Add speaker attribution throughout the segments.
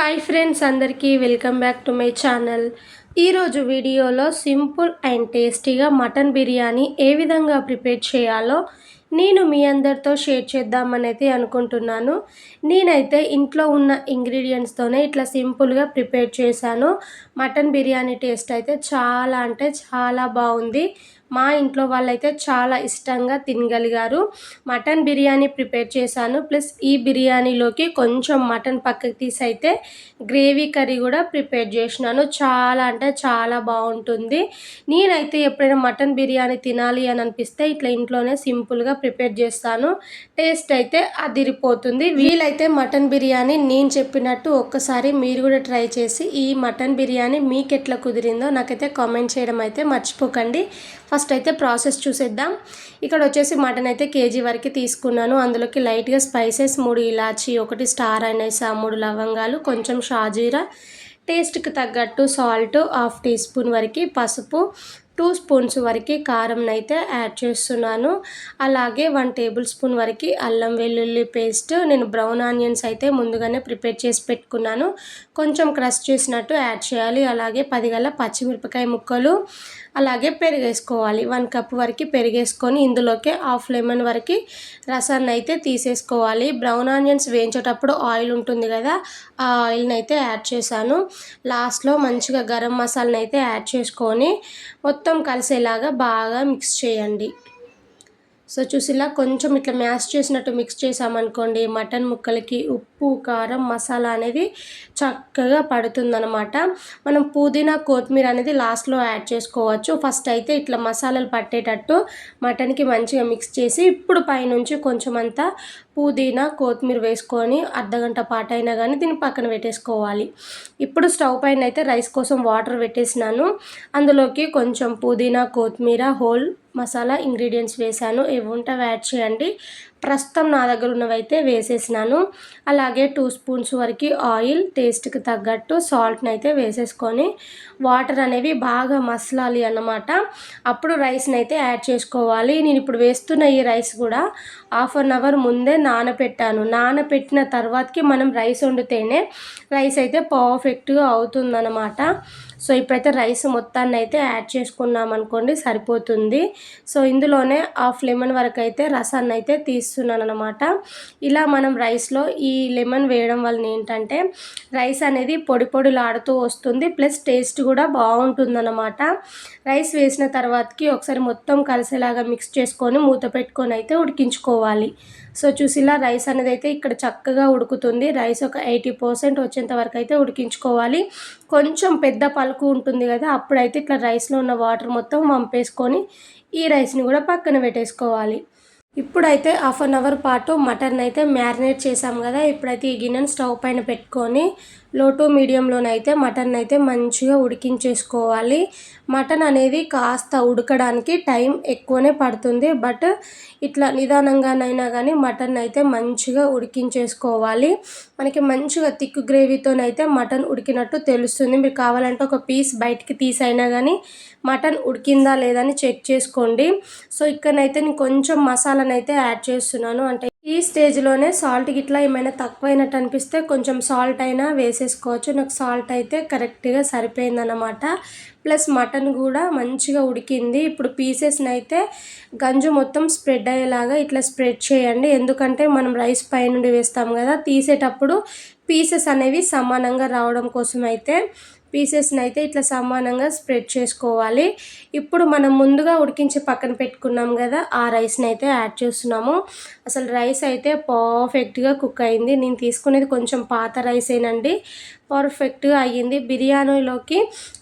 Speaker 1: Hi friends, అందరికీ welcome back to my channel. ఈరోజు వీడియోలో సింపుల్ అండ్ టేస్టీగా మటన్ బిర్యానీ ఏ విధంగా ప్రిపేర్ చేయాలో నేను మీ అందరితో షేర్ చేద్దామని అయితే అనుకుంటున్నాను. నేనైతే ఇంట్లో ఉన్న ఇంగ్రీడియంట్స్తోనే ఇట్లా సింపుల్గా ప్రిపేర్ చేశాను. మటన్ బిర్యానీ టేస్ట్ అయితే చాలా అంటే చాలా బాగుంది. మా ఇంట్లో వాళ్ళైతే చాలా ఇష్టంగా తినగలిగారు. మటన్ బిర్యానీ ప్రిపేర్ చేశాను. ప్లస్ ఈ బిర్యానీలోకి కొంచెం మటన్ పక్కకి తీసి అయితే గ్రేవీ కర్రీ కూడా ప్రిపేర్ చేసినాను. చాలా అంటే చాలా బాగుంటుంది. నేనైతే ఎప్పుడైనా మటన్ బిర్యానీ తినాలి అని అనిపిస్తే ఇట్లా ఇంట్లోనే సింపుల్గా ప్రిపేర్ చేస్తాను. టేస్ట్ అయితే అదిరిపోతుంది. వీలైతే మటన్ బిర్యానీ నేను చెప్పినట్టు ఒక్కసారి మీరు కూడా ట్రై చేసి ఈ మటన్ బిర్యానీ మీకు ఎట్లా కుదిరిందో నాకైతే కామెంట్ చేయడం అయితే మర్చిపోకండి. ఫస్ట్ అయితే ప్రాసెస్ చూసేద్దాం. ఇక్కడ వచ్చేసి మటన్ అయితే కేజీ వరకు తీసుకున్నాను. అందులోకి లైట్గా స్పైసెస్ 3 ఇలాచి, 1 స్టార్ అనైసా, 3 లవంగాలు, కొంచెం షాజీరా, టేస్ట్కి తగ్గట్టు సాల్ట్, 1/2 టీ స్పూన్ వరకు పసుపు, 2 స్పూన్స్ వరకు కారం అయితే యాడ్ చేస్తున్నాను. అలాగే 1 టేబుల్ స్పూన్ వరకు అల్లం వెల్లుల్లి పేస్ట్. నేను బ్రౌన్ ఆనియన్స్ అయితే ముందుగానే ప్రిపేర్ చేసి పెట్టుకున్నాను. కొంచెం క్రష్ చేసినట్టు యాడ్ చేయాలి. అలాగే 10 గల పచ్చిమిరపకాయ ముక్కలు, అలాగే పెరిగేసుకోవాలి. 1 కప్ వరకు పెరిగేసుకొని ఇందులోకి 1/2 లెమన్ వరకు రసాన్ని అయితే తీసేసుకోవాలి. బ్రౌన్ ఆనియన్స్ వేయించేటప్పుడు ఆయిల్ ఉంటుంది కదా, ఆ ఆయిల్ని అయితే యాడ్ చేశాను. లాస్ట్లో మంచిగా గరం మసాలాని అయితే యాడ్ చేసుకొని మొత్తం కలిసేలాగా బాగా మిక్స్ చేయండి. సో చూసిలా కొంచెం ఇట్లా మ్యాష్ చేసినట్టు మిక్స్ చేసామనుకోండి, మటన్ ముక్కలకి ఉప్పు, కారం, మసాలా అనేది చక్కగా పడుతుందన్నమాట. మనం పుదీనా, కొత్తిమీర అనేది లాస్ట్లో యాడ్ చేసుకోవచ్చు. ఫస్ట్ అయితే ఇట్లా మసాలాలు పట్టేటట్టు మటన్కి మంచిగా మిక్స్ చేసి ఇప్పుడు పైనుంచి కొంచెం అంతా పుదీనా, కొత్తిమీర వేసుకొని అర్ధగంట పాటు అయినా కానీ దీన్ని పక్కన పెట్టేసుకోవాలి. ఇప్పుడు స్టవ్ పైన అయితే రైస్ కోసం వాటర్ పెట్టేసినాను. అందులోకి కొంచెం పుదీనా, కొత్తిమీర, హోల్ మసాలా ఇంగ్రీడియంట్స్ వేసాను. ఏవి ఉంటే యాడ్ చేయండి. ప్రస్తుతం నా దగ్గర ఉన్నవైతే వేసేసినాను. అలాగే 2 స్పూన్స్ వరకు ఆయిల్, టేస్ట్కి తగ్గట్టు సాల్ట్ని అయితే వేసేసుకొని వాటర్ అనేవి బాగా మసలాలి అన్నమాట. అప్పుడు రైస్ని అయితే యాడ్ చేసుకోవాలి. నేను ఇప్పుడు వేస్తున్న ఈ రైస్ కూడా 1/2 అవర్ ముందే నానబెట్టాను. నానబెట్టిన తర్వాతకి మనం రైస్ వండితేనే రైస్ అయితే పర్ఫెక్ట్గా అవుతుందన్నమాట. సో ఇప్పుడైతే రైస్ మొత్తాన్ని అయితే యాడ్ చేసుకున్నాం అనుకోండి, సరిపోతుంది. సో ఇందులోనే 1/2 లెమన్ వరకు అయితే రసాన్ని అయితే తీస్తున్నాను అనమాట. ఇలా మనం రైస్లో ఈ లెమన్ వేయడం వలన ఏంటంటే రైస్ అనేది పొడి పొడిలాడుతూ వస్తుంది. ప్లస్ టేస్ట్ కూడా బాగుంటుందన్నమాట. రైస్ వేసిన తర్వాతకి ఒకసారి మొత్తం కలిసేలాగా మిక్స్ చేసుకొని మూత పెట్టుకొని అయితే ఉడికించుకోవాలి. సో చూసిలా రైస్ అనేది అయితే ఇక్కడ చక్కగా ఉడుకుతుంది. రైస్ ఒక 80% వచ్చేంత వరకు అయితే ఉడికించుకోవాలి. కొంచెం పెద్ద పలుకు ఉంటుంది కదా, అప్పుడైతే ఇట్లా రైస్లో ఉన్న వాటర్ మొత్తం వంపేసుకొని ఈ రైస్ని కూడా పక్కన పెట్టేసుకోవాలి. ఇప్పుడైతే 1/2 అవర్ పాటు మటన్ అయితే మ్యారినేట్ చేసాం కదా, ఇప్పుడైతే ఈ గిన్నెను స్టవ్ పైన పెట్టుకొని లో టు మీడియంలోనైతే మటన్ అయితే మంచిగా ఉడికించేసుకోవాలి. మటన్ అనేది కాస్త ఉడకడానికి టైం ఎక్కువనే పడుతుంది. బట్ ఇట్లా నిదానంగానైనా కానీ మటన్ అయితే మంచిగా ఉడికించేసుకోవాలి. మనకి మంచిగా థిక్ గ్రేవీతోనైతే మటన్ ఉడికినట్టు తెలుస్తుంది. మీరు కావాలంటే ఒక పీస్ బయటికి తీసైనా కానీ మటన్ ఉడికిందా లేదా అని చెక్ చేసుకోండి. సో ఇక్కడనైతే నేను కొంచెం మసాలాను అయితే యాడ్ చేస్తున్నాను. అంటే ఈ స్టేజ్లోనే సాల్ట్ గిట్లా ఏమైనా తక్కువైనట్టు అనిపిస్తే కొంచెం సాల్ట్ అయినా వేసేసుకోవచ్చు. నాకు సాల్ట్ అయితే కరెక్ట్గా సరిపోయిందన్నమాట. ప్లస్ మటన్ కూడా మంచిగా ఉడికింది. ఇప్పుడు పీసెస్ని అయితే గంజు మొత్తం స్ప్రెడ్ అయ్యేలాగా ఇట్లా స్ప్రెడ్ చేయండి. ఎందుకంటే మనం రైస్ పైనుండి వేస్తాం కదా, తీసేటప్పుడు పీసెస్ అనేవి సమానంగా రావడం కోసం అయితే పీసెస్ని అయితే ఇట్లా సమానంగా స్ప్రెడ్ చేసుకోవాలి. ఇప్పుడు మనం ముందుగా ఉడికించి పక్కన పెట్టుకున్నాం కదా, ఆ రైస్ని అయితే యాడ్ చేస్తున్నాము. అసలు రైస్ అయితే పర్ఫెక్ట్గా కుక్ అయింది. నేను తీసుకునేది కొంచెం పాత రైసేనండి, పర్ఫెక్ట్గా అయ్యింది. బిర్యానీలోకి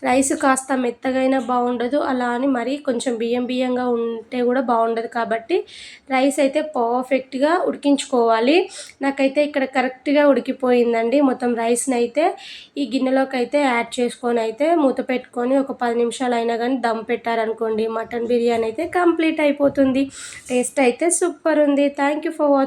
Speaker 1: రైస్ కాస్త మెత్తగైనా బాగుండదు, అలా అని మరీ కొంచెం బియ్యంగా ఉంటే కూడా బాగుండదు. కాబట్టి రైస్ అయితే పర్ఫెక్ట్గా ఉడికించుకోవాలి. నాకైతే ఇక్కడ కరెక్ట్గా ఉడికిపోయిందండి. మొత్తం రైస్ని అయితే ఈ గిన్నెలోకి అయితే యాడ్ చేసుకొని అయితే మూత పెట్టుకొని ఒక 10 నిమిషాలు అయినా కానీ దమ్ పెట్టారనుకోండి, మటన్ బిర్యానీ అయితే కంప్లీట్ అయిపోతుంది. టేస్ట్ అయితే సూపర్ ఉంది. Thank you for watching.